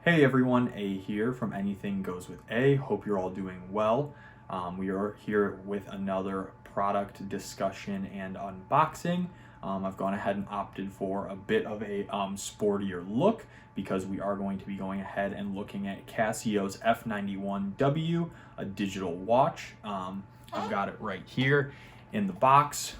Hey everyone, A here from Anything Goes with A. Hope you're all doing well. We are here with another product discussion and unboxing. I've gone ahead and opted for a bit of a sportier look because we are going to be going ahead and looking at Casio's F-91W, a digital watch. I've got it right here in the box.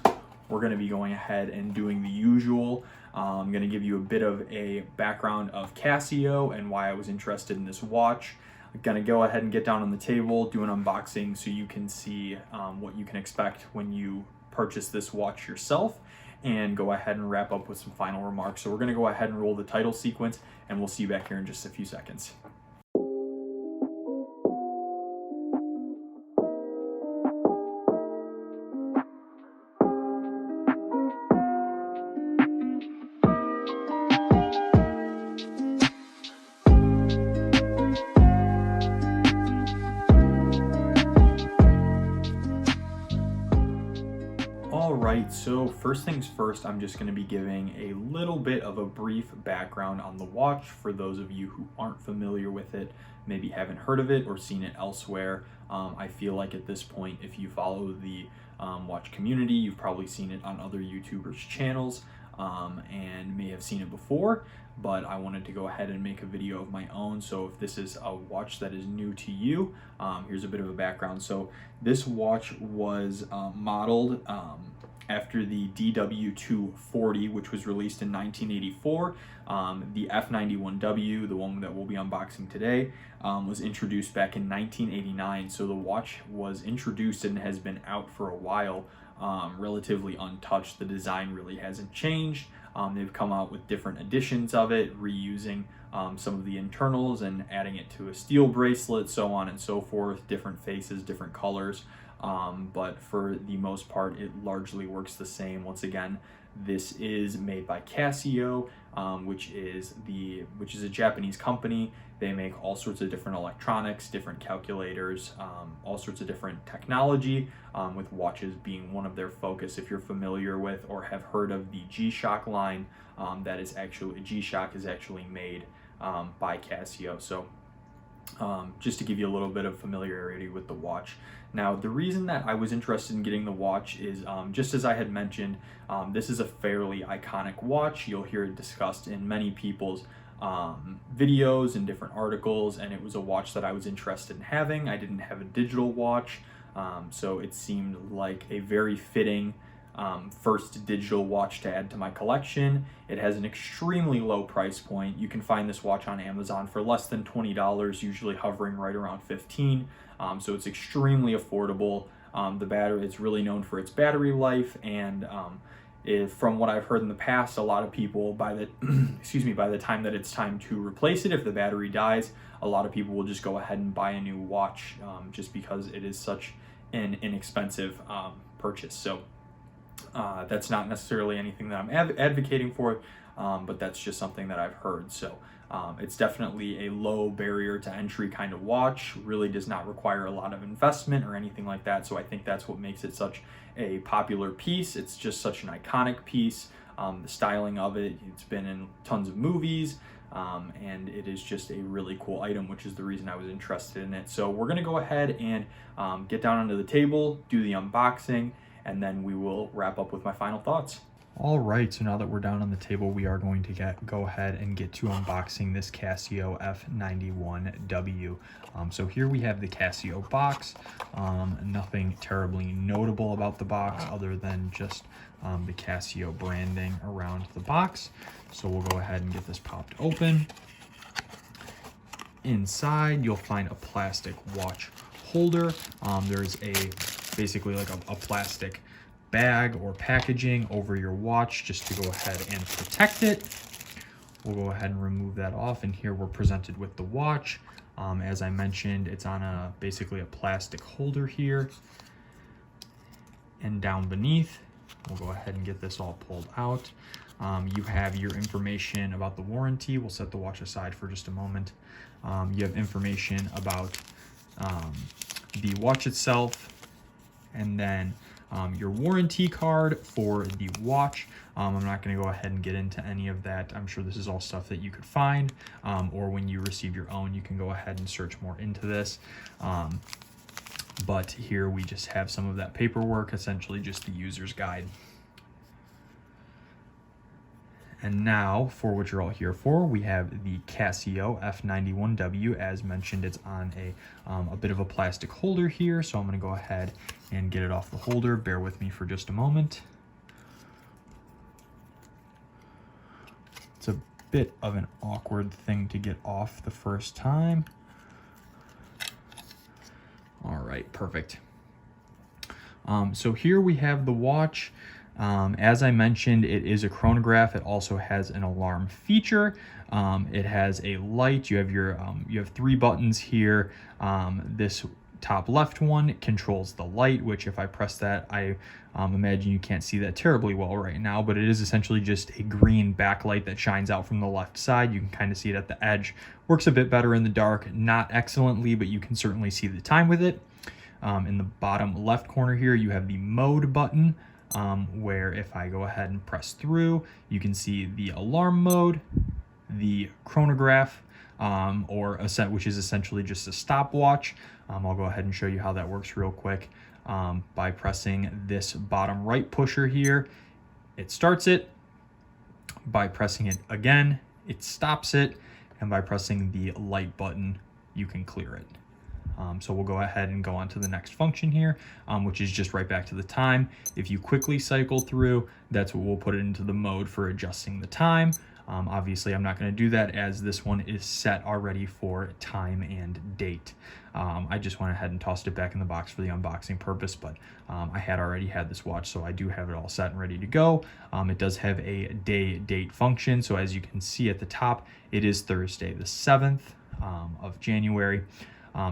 We're going to be going ahead and doing the usual. I'm going to give you a bit of a background of Casio and why I was interested in this watch. I'm going to go ahead and get down on the table, do an unboxing so you can see what you can expect when you purchase this watch yourself, and go ahead and wrap up with some final remarks. So we're going to go ahead and roll the title sequence, and we'll see you back here in just a few seconds. Alright, so first things first, I'm just going to be giving a little bit of a brief background on the watch for those of you who aren't familiar with it, maybe haven't heard of it or seen it elsewhere. I feel like at this point, if you follow the watch community, you've probably seen it on other YouTubers' channels and may have seen it before, but I wanted to go ahead and make a video of my own. So if this is a watch that is new to you, here's a bit of a background. So this watch was modeled after the DW240, which was released in 1984. The F-91W, the one that we'll be unboxing today, was introduced back in 1989. So the watch was introduced and has been out for a while, relatively untouched. The design really hasn't changed. They've come out with different editions of it, reusing some of the internals and adding it to a steel bracelet, so on and so forth, different faces, different colors. But for the most part, it largely works the same. Once again, this is made by Casio, which is a Japanese company. They make all sorts of different electronics, different calculators, all sorts of different technology, with watches being one of their focus. If you're familiar with or have heard of the G-Shock line, G-Shock is actually made by Casio. So just to give you a little bit of familiarity with the watch. Now, the reason that I was interested in getting the watch is, just as I had mentioned, this is a fairly iconic watch. You'll hear it discussed in many people's videos and different articles, and it was a watch that I was interested in having. I didn't have a digital watch, so it seemed like a very fitting first digital watch to add to my collection. It has an extremely low price point. You can find this watch on Amazon for less than $20, usually hovering right around $15. So it's extremely affordable. The battery, it's really known for its battery life, and from what I've heard in the past, a lot of people by the time that it's time to replace it, if the battery dies, a lot of people will just go ahead and buy a new watch, just because it is such an inexpensive purchase. So that's not necessarily anything that I'm advocating for, but that's just something that I've heard. So it's definitely a low barrier to entry kind of watch, really does not require a lot of investment or anything like that. So I think that's what makes it such a popular piece. It's just such an iconic piece. The styling of it, it's been in tons of movies, and it is just a really cool item, which is the reason I was interested in it. So we're going to go ahead and get down onto the table, do the unboxing, and then we will wrap up with my final thoughts. All right, so now that we're down on the table, we are going to go ahead and get to unboxing this Casio F-91W. So here we have the Casio box. Nothing terribly notable about the box other than just the Casio branding around the box. So we'll go ahead and get this popped open. Inside, you'll find a plastic watch holder. There's basically like a plastic bag or packaging over your watch just to go ahead and protect it. We'll go ahead and remove that off, and here we're presented with the watch. As I mentioned, it's on basically a plastic holder here, and down beneath, we'll go ahead and get this all pulled out. You have your information about the warranty. We'll set the watch aside for just a moment. You have information about the watch itself, and then your warranty card for the watch. I'm not going to go ahead and get into any of that. I'm sure this is all stuff that you could find, or when you receive your own, you can go ahead and search more into this. But here we just have some of that paperwork, essentially just the user's guide. And now, for what you're all here for, we have the Casio F-91W. As mentioned, it's on a bit of a plastic holder here, so I'm going to go ahead and get it off the holder. Bear with me for just a moment. It's a bit of an awkward thing to get off the first time. All right, perfect. So here we have the watch. As I mentioned, it is a chronograph. It also has an alarm feature. It has a light. You have 3 buttons here. This top left one controls the light, which if I press that, I imagine you can't see that terribly well right now, but it is essentially just a green backlight that shines out from the left side. You can kind of see it at the edge. Works a bit better in the dark, not excellently, but you can certainly see the time with it. In the bottom left corner here, you have the mode button, where if I go ahead and press through, you can see the alarm mode, the chronograph, which is essentially just a stopwatch. I'll go ahead and show you how that works real quick. By pressing this bottom right pusher here, it starts it. By pressing it again, it stops it. And by pressing the light button, you can clear it. So we'll go ahead and go on to the next function here, which is just right back to the time. If you quickly cycle through, that's what we'll put it into the mode for adjusting the time. Obviously, I'm not going to do that as this one is set already for time and date. I just went ahead and tossed it back in the box for the unboxing purpose, but I had already had this watch, so I do have it all set and ready to go. It does have a day-date function, so as you can see at the top, it is Thursday the 7th of January.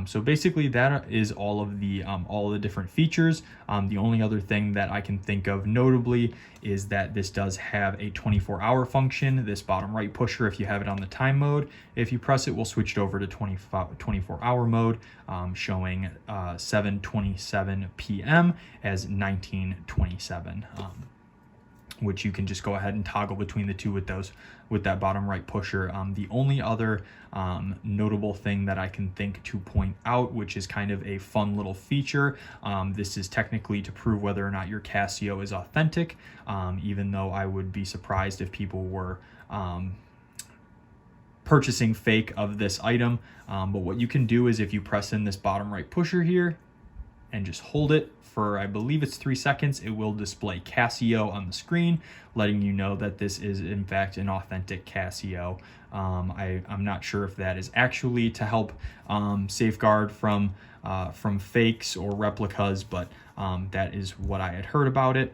So basically that is all of the different features. The only other thing that I can think of notably is that this does have a 24-hour function. This bottom right pusher, if you have it on the time mode, if you press it, will switch it over to 24-hour mode, showing 7:27 p.m. as 19:27. Which you can just go ahead and toggle between the two with that bottom right pusher. The only other notable thing that I can think to point out, which is kind of a fun little feature, this is technically to prove whether or not your Casio is authentic, even though I would be surprised if people were purchasing fake of this item. But what you can do is if you press in this bottom right pusher here and just hold it for, I believe it's 3 seconds, it will display Casio on the screen, letting you know that this is in fact an authentic Casio. I'm not sure if that is actually to help safeguard from fakes or replicas, but that is what I had heard about it.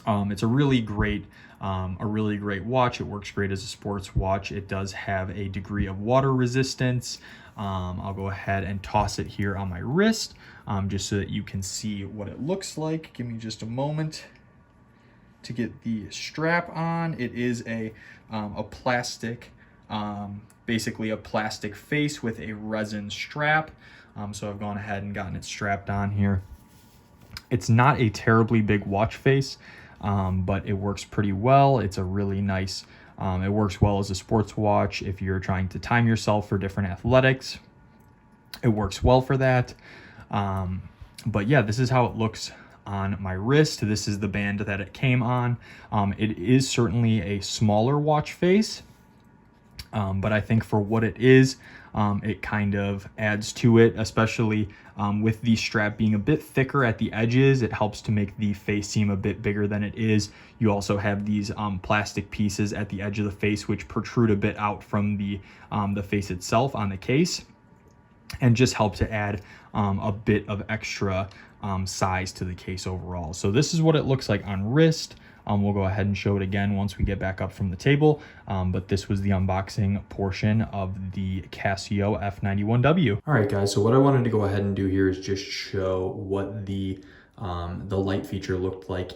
It's a really great watch. It works great as a sports watch. It does have a degree of water resistance. I'll go ahead and toss it here on my wrist, just so that you can see what it looks like. Give me just a moment to get the strap on. It is a plastic, basically a plastic face with a resin strap. So I've gone ahead and gotten it strapped on here. It's not a terribly big watch face, but it works pretty well. It's a really nice, it works well as a sports watch. If you're trying to time yourself for different athletics, it works well for that. But yeah, this is how it looks on my wrist. This is the band that it came on. It is certainly a smaller watch face, but I think for what it is, it kind of adds to it, especially with the strap being a bit thicker at the edges. It helps to make the face seem a bit bigger than it is. You also have these plastic pieces at the edge of the face which protrude a bit out from the face itself on the case, and just help to add a bit of extra size to the case overall. So this is what it looks like on wrist. We'll go ahead and show it again once we get back up from the table. But this was the unboxing portion of the Casio F-91W. All right, guys, so what I wanted to go ahead and do here is just show what the light feature looked like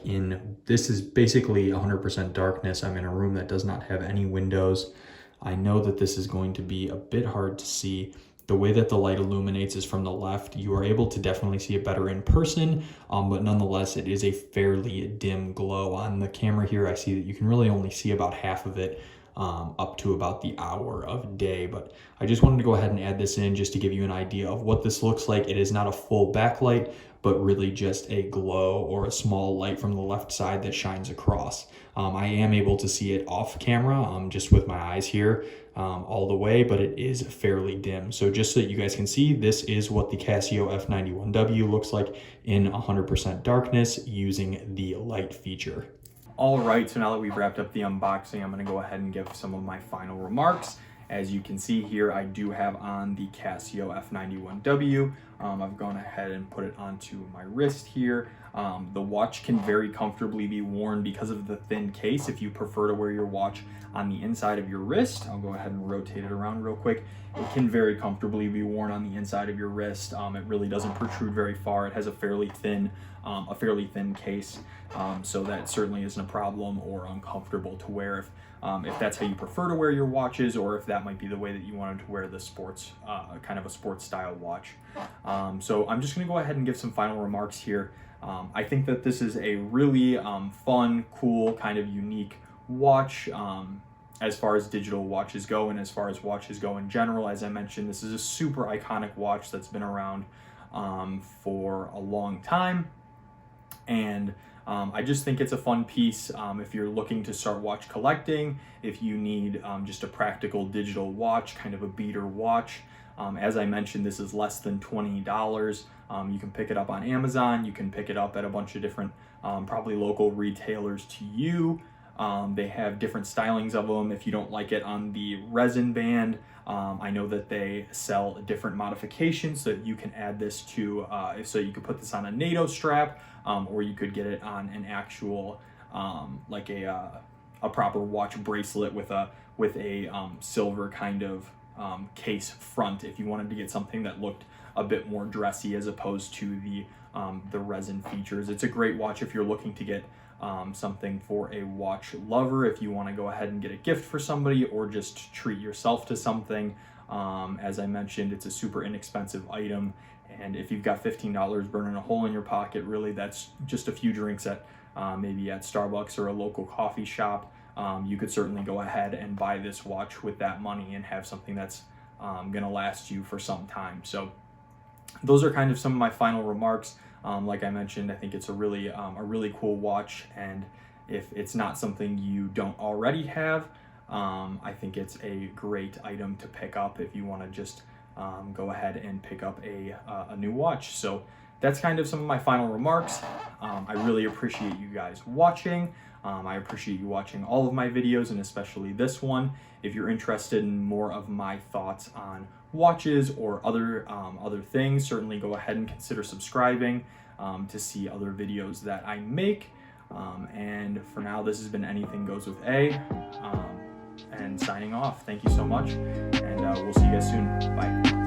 this is basically 100% darkness. I'm in a room that does not have any windows. I know that this is going to be a bit hard to see, The way that the light illuminates is from the left. You are able to definitely see it better in person, but nonetheless, it is a fairly dim glow. On the camera here, I see that you can really only see about half of it up to about the hour of day. But I just wanted to go ahead and add this in just to give you an idea of what this looks like. It is not a full backlight, but really just a glow or a small light from the left side that shines across. I am able to see it off camera, just with my eyes here all the way, but it is fairly dim. So just so that you guys can see, this is what the Casio F-91W looks like in 100% darkness using the light feature. All right, so now that we've wrapped up the unboxing, I'm gonna go ahead and give some of my final remarks. As you can see here, I do have on the Casio F-91W. I've gone ahead and put it onto my wrist here. The watch can very comfortably be worn because of the thin case. If you prefer to wear your watch on the inside of your wrist, I'll go ahead and rotate it around real quick. It can very comfortably be worn on the inside of your wrist. It really doesn't protrude very far. It has a fairly thin case, so that certainly isn't a problem or uncomfortable to wear if that's how you prefer to wear your watches, or if that might be the way that you wanted to wear the sports, kind of a sports style watch. So I'm just gonna go ahead and give some final remarks here. I think that this is a really fun, cool, kind of unique watch as far as digital watches go, and as far as watches go in general. As I mentioned, this is a super iconic watch that's been around for a long time, and I just think it's a fun piece if you're looking to start watch collecting, if you need just a practical digital watch, kind of a beater watch. As I mentioned, this is less than $20. You can pick it up on Amazon. You can pick it up at a bunch of different, probably local retailers to you. They have different stylings of them. If you don't like it on the resin band, I know that they sell different modifications so that you can add this to, so you could put this on a NATO strap, or you could get it on an actual, like a proper watch bracelet with a silver kind of case front, if you wanted to get something that looked a bit more dressy as opposed to the resin features. It's a great watch if you're looking to get something for a watch lover, if you want to go ahead and get a gift for somebody or just treat yourself to something. As I mentioned, it's a super inexpensive item, and if you've got $15 burning a hole in your pocket, really that's just a few drinks at maybe at Starbucks or a local coffee shop. You could certainly go ahead and buy this watch with that money and have something that's gonna last you for some time. So those are kind of some of my final remarks. Like I mentioned, I think it's a really cool watch, and if it's not something you don't already have, I think it's a great item to pick up if you want to just go ahead and pick up a new watch. So that's kind of some of my final remarks. I really appreciate you guys watching. I appreciate you watching all of my videos, and especially this one. If you're interested in more of my thoughts on watches or other things, certainly go ahead and consider subscribing to see other videos that I make. And for now, this has been Anything Goes with A, and signing off. Thank you so much, and we'll see you guys soon. Bye.